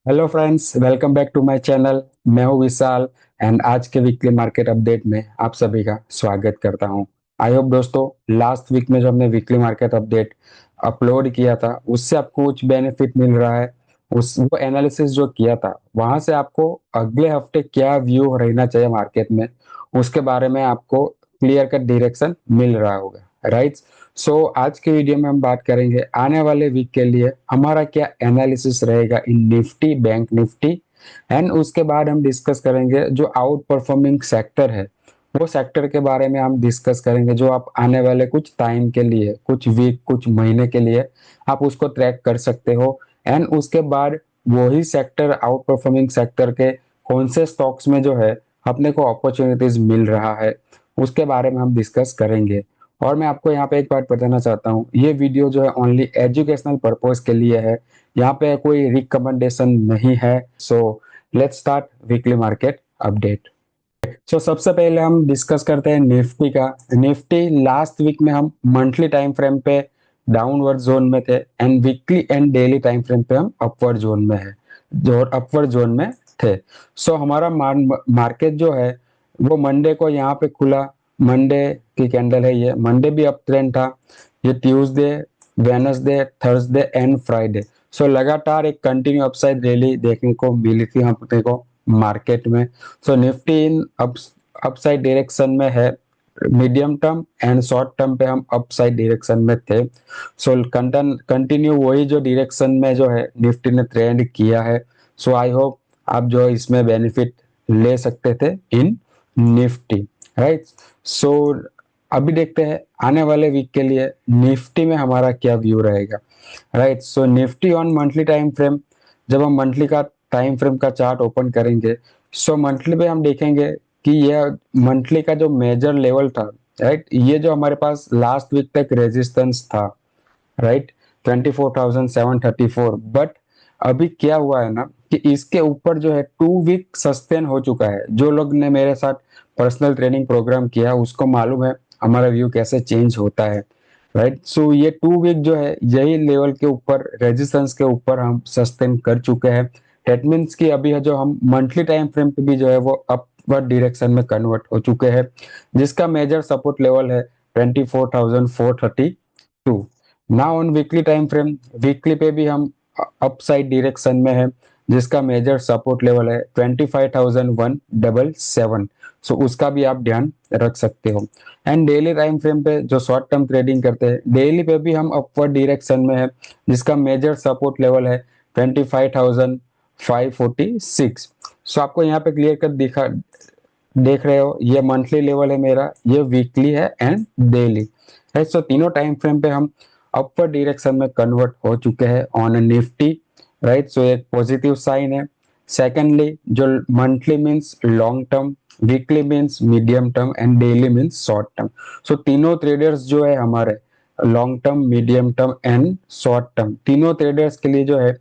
Hello friends, welcome back to my channel. मैं हूं विशाल and आज के वीकली मार्केट अपडेट में आप सभी का स्वागत करता हूं। आई होप दोस्तों, लास्ट वीक में जो हमने वीकली मार्केट अपडेट अपलोड किया था उससे आपको कुछ बेनिफिट मिल रहा है। उस वो एनालिसिस जो किया था वहां से आपको अगले हफ्ते क्या व्यू रहना चाहिए मार्केट में, उसके बारे में आपको क्लियर कट डायरेक्शन मिल रहा होगा, राइट। सो आज के वीडियो में हम बात करेंगे आने वाले वीक के लिए हमारा क्या एनालिसिस रहेगा इन निफ्टी, बैंक निफ्टी। एंड उसके बाद हम डिस्कस करेंगे जो आउट परफॉर्मिंग सेक्टर है, वो सेक्टर के बारे में हम डिस्कस करेंगे जो आप आने वाले कुछ टाइम के लिए, कुछ वीक, कुछ महीने के लिए आप उसको ट्रैक कर सकते हो। एंड उसके बाद वही सेक्टर, आउट परफॉर्मिंग सेक्टर के कौन से स्टॉक्स में जो है अपने को अपॉर्चुनिटीज मिल रहा है, उसके बारे में हम डिस्कस करेंगे। और मैं आपको यहाँ पे एक बात बताना चाहता हूँ, ये वीडियो जो है ओनली एजुकेशनल पर्पज के लिए है, यहाँ पे कोई रिकमेंडेशन नहीं है। So let's start weekly market update. So सबसे पहले हम डिस्कस करते हैं निफ्टी का। निफ्टी लास्ट वीक में हम मंथली टाइम फ्रेम पे डाउनवर्ड जोन में थे and weekly and daily time frame पे हम अपवर्ड जोन में है, जो अपवर्ड जोन में थे। सो हमारा मार्केट जो है वो मंडे को यहाँ पे खुला। मंडे की कैंडल है ये, मंडे भी अप ट्रेंड था। ये Tuesday, Wednesday, Thursday and Friday, so लगातार एक कंटिन्यू अपसाइड रैली देखने को मिली थी हमने को मार्केट में। सो निफ्टी इन अपसाइड डायरेक्शन में है, medium term and short term पे हम अपसाइड डायरेक्शन में थे। सो कंटिन्यू वही जो डायरेक्शन में जो है निफ्टी ने ट्रेंड किया है। सो आई होप आप जो इसमें बेनिफिट ले सकते थे इन निफ्टी, राइट। सो अभी देखते हैं आने वाले वीक के लिए निफ्टी में हमारा क्या व्यू रहेगा, right. So Nifty on monthly time frame, जब हम मंथली का टाइम फ्रेम का चार्ट ओपन करेंगे, सो मंथली पे हम देखेंगे कि यह मंथली का जो मेजर लेवल था, राइट, ये जो हमारे पास लास्ट वीक तक रेजिस्टेंस था, राइट, 24,734। बट अभी क्या हुआ है ना कि इसके ऊपर जो है 2 वीक सस्टेन हो चुका है। जो लोग ने मेरे साथ पर्सनल ट्रेनिंग प्रोग्राम किया उसको मालूम है हमारा व्यू कैसे चेंज होता है, राइट। सो ये 2 वीक जो है यही लेवल के ऊपर, रेजिस्टेंस के ऊपर हम सस्टेन कर चुके हैं। डेट मीन्स कि अभी है जो हम मंथली टाइम फ्रेम पे भी जो है वो अपवर्ड डायरेक्शन में कन्वर्ट हो चुके हैं, जिसका मेजर सपोर्ट लेवल है 24,432। Now on weekly time frame, weekly पे भी हम अपसाइड डायरेक्शन में है, जिसका मेजर सपोर्ट लेवल है 25,177। सो उसका भी आप ध्यान रख सकते हो। एंड डेली टाइम फ्रेम पे जो शॉर्ट टर्म ट्रेडिंग करते हैं, डेली पे भी हम अपवर्ड डायरेक्शन में है, जिसका मेजर सपोर्ट लेवल है 25,546। सो आपको यहाँ पे क्लियर कट दिखा, देख रहे हो, ये मंथली लेवल है मेरा, ये वीकली है एंड डेली है। सो तीनों टाइम फ्रेम पे हम अपर डायरेक्शन में कन्वर्ट हो चुके हैं ऑन निफ्टी, राइट। सो एक पॉजिटिव साइन है। सेकेंडली, जो monthly means long term, weekly means medium term and daily means short term. So तीनों ट्रेडर्स जो है हमारे, long term, medium term and short term, तीनों ट्रेडर्स के लिए जो है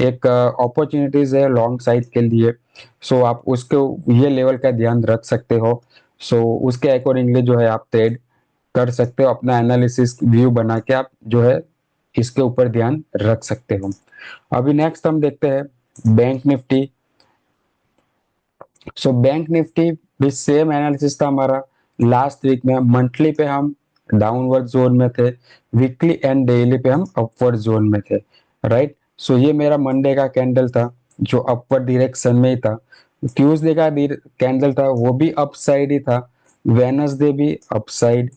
एक अपॉर्चुनिटीज है लॉन्ग साइड के लिए। सो आप उसके ये लेवल का ध्यान रख सकते हो। सो उसके अकॉर्डिंगली जो है आप ट्रेड कर सकते हो, अपना एनालिसिस व्यू बना के आप जो है इसके ऊपर ध्यान रख सकते हो। अभी नेक्स्ट हम देखते हैं bank Nifty. So bank Nifty भी सेम एनालिसिस था हमारा। लास्ट वीक में मंथली पे हम डाउनवर्ड जोन में थे, वीकली एंड डेली पे हम अपवर्ड जोन में थे, राइट। सो ये मेरा मंडे का कैंडल था जो अपवर्ड डायरेक्शन में ही था। ट्यूसडे का कैंडल था वो भी अपसाइड ही था, वेनसडे भी अपसाइड,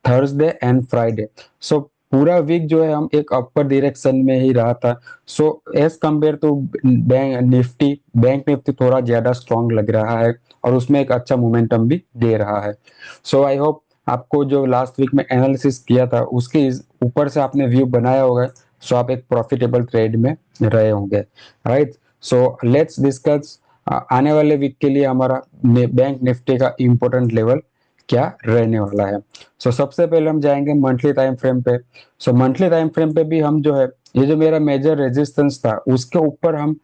थर्सडे एंड फ्राइडे। सो पूरा वीक जो है हम एक अपर डायरेक्शन में ही रहा था। So as compared to Bank Nifty थोड़ा ज्यादा स्ट्रांग लग रहा है और उसमें एक अच्छा मोमेंटम भी दे रहा है। सो आई होप आपको जो लास्ट वीक में एनालिसिस किया था उसके ऊपर से आपने व्यू बनाया होगा, सो आप एक प्रॉफिटेबल ट्रेड में रहे होंगे, राइट। सो लेट्स डिस्कस आने वाले वीक के लिए हमारा बैंक निफ्टी का इंपॉर्टेंट लेवल क्या रहने वाला है। सो सबसे पहले हम जाएंगे मंथली टाइम फ्रेम पे। सो मंथली टाइम फ्रेम पे भी हम जो है, ये जो मेरा मेजर रेजिस्टेंस था उसके ऊपर हम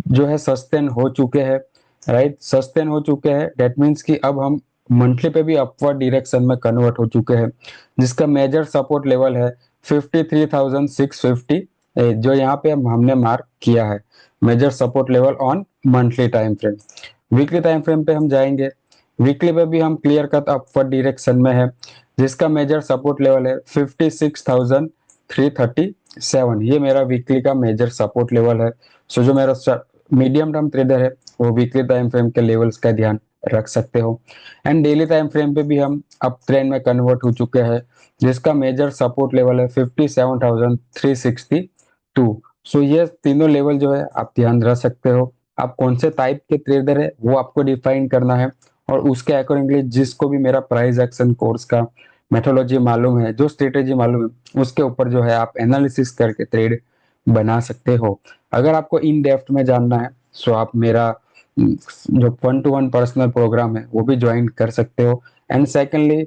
जो है सस्टेन हो चुके हैं, राइट, सस्टेन हो चुके हैं। डेट मीन्स कि अब हम मंथली पे भी अपवर्ड डायरेक्शन में कन्वर्ट हो चुके हैं, जिसका मेजर सपोर्ट लेवल है 53,650। जो यहाँ पे हमने मार्क किया है, major support level on monthly time frame. Weekly time frame पे हम जाएंगे। वीकली पे भी हम क्लियर कट अपवर्ड डायरेक्शन में है, जिसका मेजर सपोर्ट लेवल है 56,337। ये मेरा वीकली का मेजर सपोर्ट लेवल है। सो जो मेरा मीडियम टर्म ट्रेडर है वो वीकली टाइम फ्रेम के लेवल्स का ध्यान रख सकते हो। एंड डेली टाइम फ्रेम पे भी हम अप ट्रेंड में कन्वर्ट हो चुके हैं, जिसका मेजर सपोर्ट लेवल है 57,362। सो ये तीनों लेवल जो है आप ध्यान रख सकते हो। आप कौन से टाइप के ट्रेडर है वो आपको डिफाइन करना है, और उसके अकॉर्डिंगली जिसको भी मेरा प्राइस एक्शन कोर्स का मेथोलॉजी मालूम है, जो स्ट्रेटेजी मालूम है, उसके ऊपर जो है आप एनालिसिस करके ट्रेड बना सकते हो। अगर आपको इन डेप्थ में जानना है सो आप मेरा जो 1-to-1 पर्सनल प्रोग्राम है वो भी ज्वाइन कर सकते हो। एंड सेकेंडली,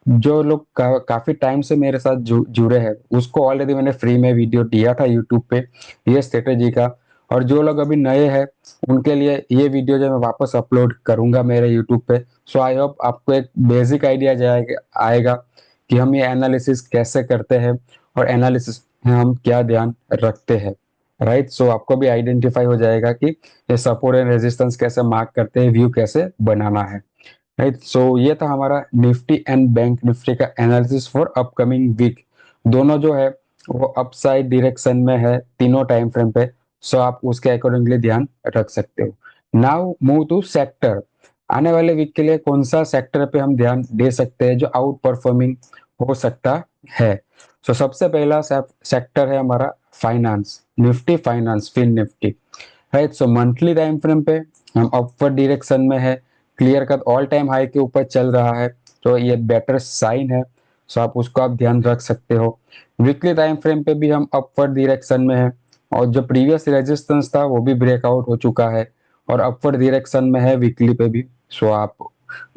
जो लोग काफी टाइम से मेरे साथ जुड़े हैं उसको ऑलरेडी मैंने फ्री में वीडियो दिया था यूट्यूब पे ये स्ट्रेटेजी का। और जो लोग अभी नए हैं उनके लिए ये वीडियो जो मैं वापस अपलोड करूंगा मेरे यूट्यूब पे। सो आई होप आपको एक बेसिक आइडिया जाएगा आएगा कि हम ये एनालिसिस कैसे करते हैं और एनालिसिस में हम क्या ध्यान रखते हैं। राइट, सो आपको भी आइडेंटिफाई हो जाएगा कि ये सपोर्ट एंड रेजिस्टेंस कैसे मार्क करते हैं, व्यू कैसे बनाना है। राइट, सो ये था हमारा निफ्टी एंड बैंक निफ्टी का एनालिसिस फॉर अपकमिंग वीक। दोनों जो है वो अपसाइड डायरेक्शन में है तीनों टाइम फ्रेम पे। सो आप उसके अकॉर्डिंगली ध्यान रख सकते हो। Now move to sector. आने वाले वीक के लिए कौन सा सेक्टर पे हम ध्यान दे सकते हैं जो आउट परफॉर्मिंग हो सकता है। सो सबसे पहला सेक्टर है हमारा finance, Nifty finance, Fin Nifty. Right, so monthly time frame पे हम अपवर्ड डायरेक्शन में है, clear cut all time high के ऊपर चल रहा है, तो ये बेटर साइन है। सो आप उसको आप ध्यान रख सकते हो। वीकली टाइम फ्रेम पे भी हम अपवर्ड डायरेक्शन में है, और जो प्रीवियस रेजिस्टेंस था वो भी ब्रेकआउट हो चुका है और अपवर्ड डायरेक्शन में है वीकली पे भी। सो आप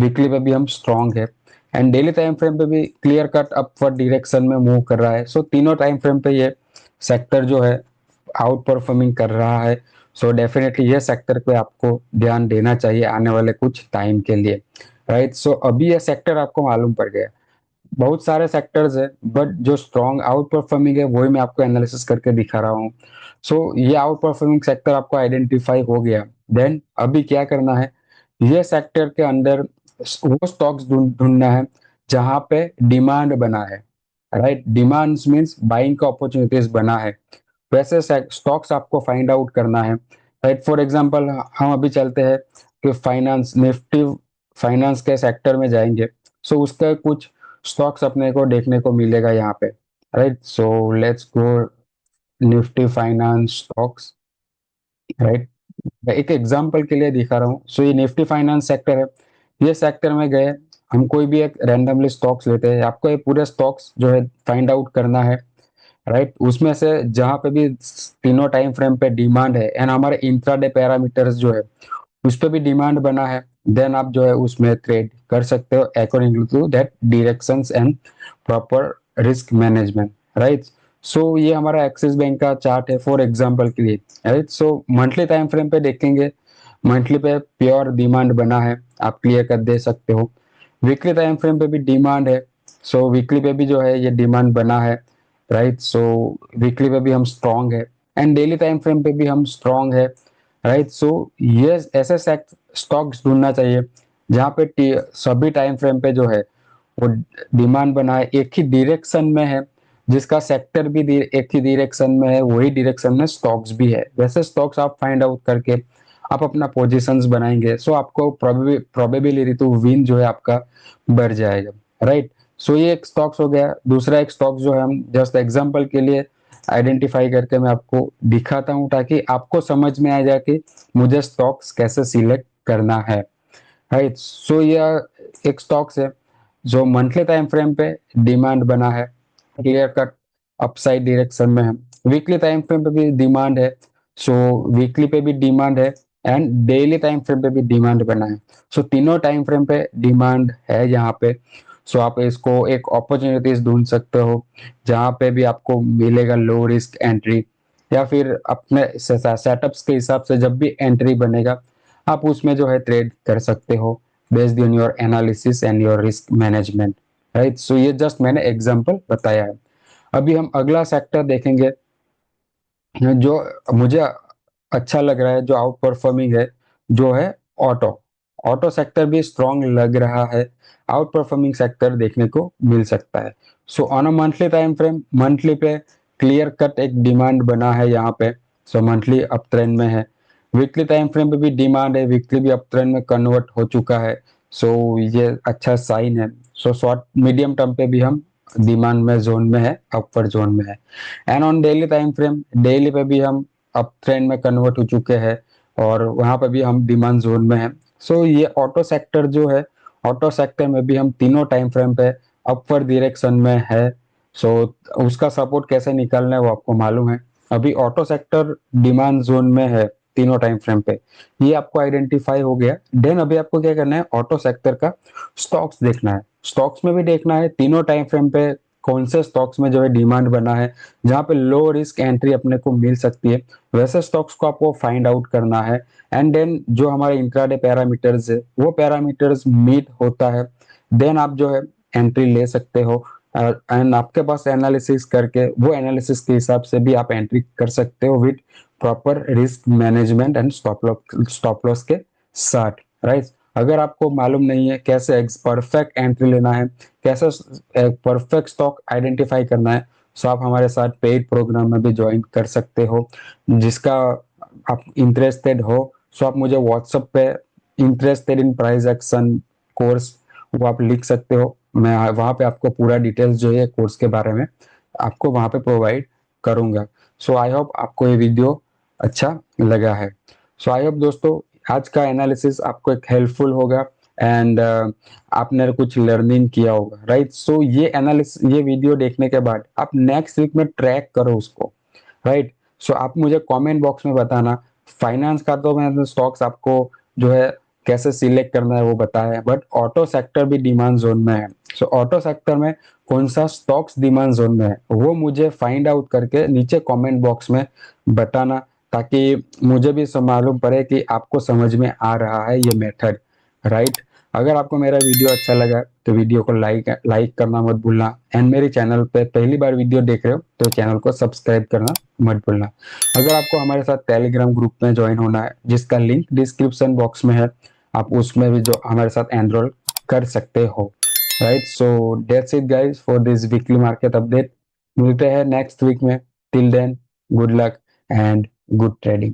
वीकली पे भी हम स्ट्रांग है। एंड डेली टाइम फ्रेम पे भी क्लियर कट अपवर्ड डायरेक्शन में मूव कर रहा है। सो तीनों टाइम फ्रेम पे ये सेक्टर जो है आउट परफॉर्मिंग कर रहा है। सो डेफिनेटली ये सेक्टर पे आपको ध्यान देना चाहिए आने वाले कुछ टाइम के लिए। राइट, सो अभी ये सेक्टर आपको मालूम पड़ गया। बहुत सारे सेक्टर्स है बट जो स्ट्रॉन्ग आउट परफॉर्मिंग है वही मैं आपको एनालिसिस करके दिखा रहा हूँ। सो ये आउट परफॉर्मिंग सेक्टर आपको आइडेंटिफाई हो गया। देन अभी क्या करना है, ये सेक्टर के अंदर वो स्टॉक्स ढूंढना है जहां पे डिमांड बना है। राइट, डिमांड्स मींस बाइंग का अपॉर्चुनिटीज बना है, वैसे स्टॉक्स आपको फाइंड आउट करना है। राइट, फॉर एग्जांपल हम अभी चलते हैं कि फाइनेंस, निफ्टी फाइनेंस के सेक्टर में जाएंगे। सो उसका कुछ स्टॉक्स अपने को देखने को मिलेगा यहाँ पे। Right, so let's go Nifty finance stocks. Right, मैं एक एग्जांपल के लिए दिखा रहा हूँ। सो ये निफ्टी फाइनेंस सेक्टर है। ये सेक्टर में गए, हम कोई भी एक रैंडमली स्टॉक्स लेते हैं। आपको ये पूरे स्टॉक्स जो है फाइंड आउट करना है। राइट, उसमें से जहां पे भी तीनों टाइम फ्रेम पे डिमांड है एंड हमारे इंट्राडे पैरामीटर्स जो है उस पे भी डिमांड बना है, देन आप जो है उसमें ट्रेड कर सकते हो according to that directions and proper risk management. Right, so ये हमारा एक्सिस बैंक का चार्ट है फॉर एग्जांपल के लिए। Right, so monthly time frame पे देखेंगे, मंथली पे प्योर डिमांड बना है, आप क्लियर कर दे सकते हो। वीकली टाइम फ्रेम पे भी डिमांड है। सो वीकली पे भी जो है ये डिमांड बना है। राइट, सो वीकली पे भी हम स्ट्रांग है एंड डेली टाइम फ्रेम पे भी हम स्ट्रांग है। राइट, सो ये ऐसे स्टॉक्स ढूंढना चाहिए जहाँ पे सभी टाइम फ्रेम पे जो है वो डिमांड बना है, एक ही डायरेक्शन में है, जिसका सेक्टर भी एक ही डायरेक्शन में है, वही डायरेक्शन में स्टॉक्स भी है। वैसे स्टॉक्स आप फाइंड आउट करके आप अपना पोजीशंस बनाएंगे, सो आपको प्रोबेबिलिटी टू विन जो है आपका बढ़ जाएगा। राइट, सो ये एक स्टॉक्स हो गया। दूसरा एक स्टॉक्स जो है हम जस्ट एग्जांपल के लिए आइडेंटिफाई करके मैं आपको दिखाता हूँ ताकि आपको समझ में आ जाए कि मुझे स्टॉक्स कैसे सिलेक्ट करना है। राइट, सो यह एक स्टॉक्स है जो मंथली टाइम फ्रेम पे डिमांड बना है, क्लियर कट अपसाइड डायरेक्शन में है। वीकली टाइम फ्रेम पे भी डिमांड है। सो वीकली पे भी डिमांड है एंड डेली टाइम फ्रेम पे भी डिमांड बना है। सो तीनों टाइम फ्रेम पे डिमांड है यहाँ पे। सो आप इसको एक अपॉर्चुनिटीज ढूंढ सकते हो जहाँ पे भी आपको मिलेगा लो रिस्क एंट्री, या फिर अपने सेटअप्स के हिसाब से जब भी एंट्री बनेगा आप उसमें जो है ट्रेड कर सकते हो based on your analysis and your risk management. Right, so ये जस्ट मैंने एग्जांपल बताया है। अभी हम अगला सेक्टर देखेंगे जो मुझे अच्छा लग रहा है, जो आउट परफॉर्मिंग है, जो है ऑटो। ऑटो सेक्टर भी स्ट्रांग लग रहा है, आउट परफॉर्मिंग सेक्टर देखने को मिल सकता है। So on a monthly time frame, monthly पे क्लियर कट एक डिमांड बना है यहाँ पे। सो मंथली अप ट्रेंड में है। वीकली टाइम फ्रेम पे भी डिमांड है, वीकली भी अप ट्रेंड में कन्वर्ट हो चुका है। सो ये अच्छा साइन है। सो शॉर्ट मीडियम टर्म पे भी हम डिमांड में जोन में है, अपवर्ड जोन में है। And on daily time frame, daily पे भी हम अप ट्रेंड में कन्वर्ट हो चुके हैं और वहां पे भी हम डिमांड जोन में हैं। सो ये ऑटो सेक्टर जो है, ऑटो सेक्टर में भी हम तीनों टाइम फ्रेम पे अपवर्ड डायरेक्शन में है। सो उसका सपोर्ट कैसे निकालना है वो आपको मालूम है। अभी ऑटो सेक्टर डिमांड जोन में है तीनों टाइम फ्रेम पे, ये आपको आइडेंटिफाई हो गया। देन अभी आपको क्या करना है, ऑटो सेक्टर का स्टॉक्स देखना है। स्टॉक्स में भी देखना है तीनों टाइम फ्रेम पे कौन से स्टॉक्स में जो है डिमांड बना है, जहां पे लो रिस्क एंट्री अपने को मिल सकती है, वैसे स्टॉक्स को आपको फाइंड आउट करना है। एंड देन जो हमारे इंट्राडे पैरामीटर्स है, वो पैरामीटर्स मीट होता है, देन आप जो है एंट्री ले सकते हो। एंड आपके पास एनालिसिस करके, वो एनालिसिस के हिसाब से भी आप एंट्री कर सकते हो with proper risk management and stop loss के साथ, राइट। अगर आपको मालूम नहीं है कैसे परफेक्ट एंट्री लेना है, कैसे परफेक्ट स्टॉक आइडेंटिफाई करना है, सो आप हमारे साथ पेड प्रोग्राम में भी ज्वाइन कर सकते हो। जिसका आप इंटरेस्टेड हो, सो आप मुझे व्हाट्सएप पे interested in price action course, वो आप लिख सकते हो। मैं वहाँ पे आपको पूरा डिटेल्स जो है कोर्स के बारे में आपको वहाँ पे प्रोवाइड करूंगा। सो आई होप आपको ये वीडियो अच्छा लगा है। सो आई होप दोस्तों आज का एनालिसिस आपको एक हेल्पफुल होगा एंड आपने कुछ लर्निंग किया होगा, राइट। सो ये एनालिसिस, ये वीडियो देखने के बाद आप नेक्स्ट वीक में ट्रैक करो उसको, राइट। सो आप मुझे कमेंट बॉक्स में बताना। फाइनेंस का तो मैंने स्टॉक्स आपको जो है कैसे सिलेक्ट करना है वो बताया है, बट ऑटो सेक्टर भी डिमांड जोन में है। सो ऑटो सेक्टर में कौन सा स्टॉक्स डिमांड जोन में है वो मुझे फाइंड आउट करके नीचे कमेंट बॉक्स में बताना, ताकि मुझे भी मालूम पड़े कि आपको समझ में आ रहा है ये मेथड, राइट। अगर आपको मेरा वीडियो अच्छा लगा तो वीडियो को लाइक करना मत भूलना। एंड मेरे चैनल पे पहली बार वीडियो देख रहे हो तो चैनल को सब्सक्राइब करना मत भूलना। अगर आपको हमारे साथ टेलीग्राम ग्रुप में ज्वाइन होना है, जिसका लिंक डिस्क्रिप्शन बॉक्स में है, आप उसमें भी जो हमारे साथ एनरोल कर सकते हो, right. So that's it guys for this weekly market update. मिलते हैं नेक्स्ट वीक में। Till then, good luck and good trading.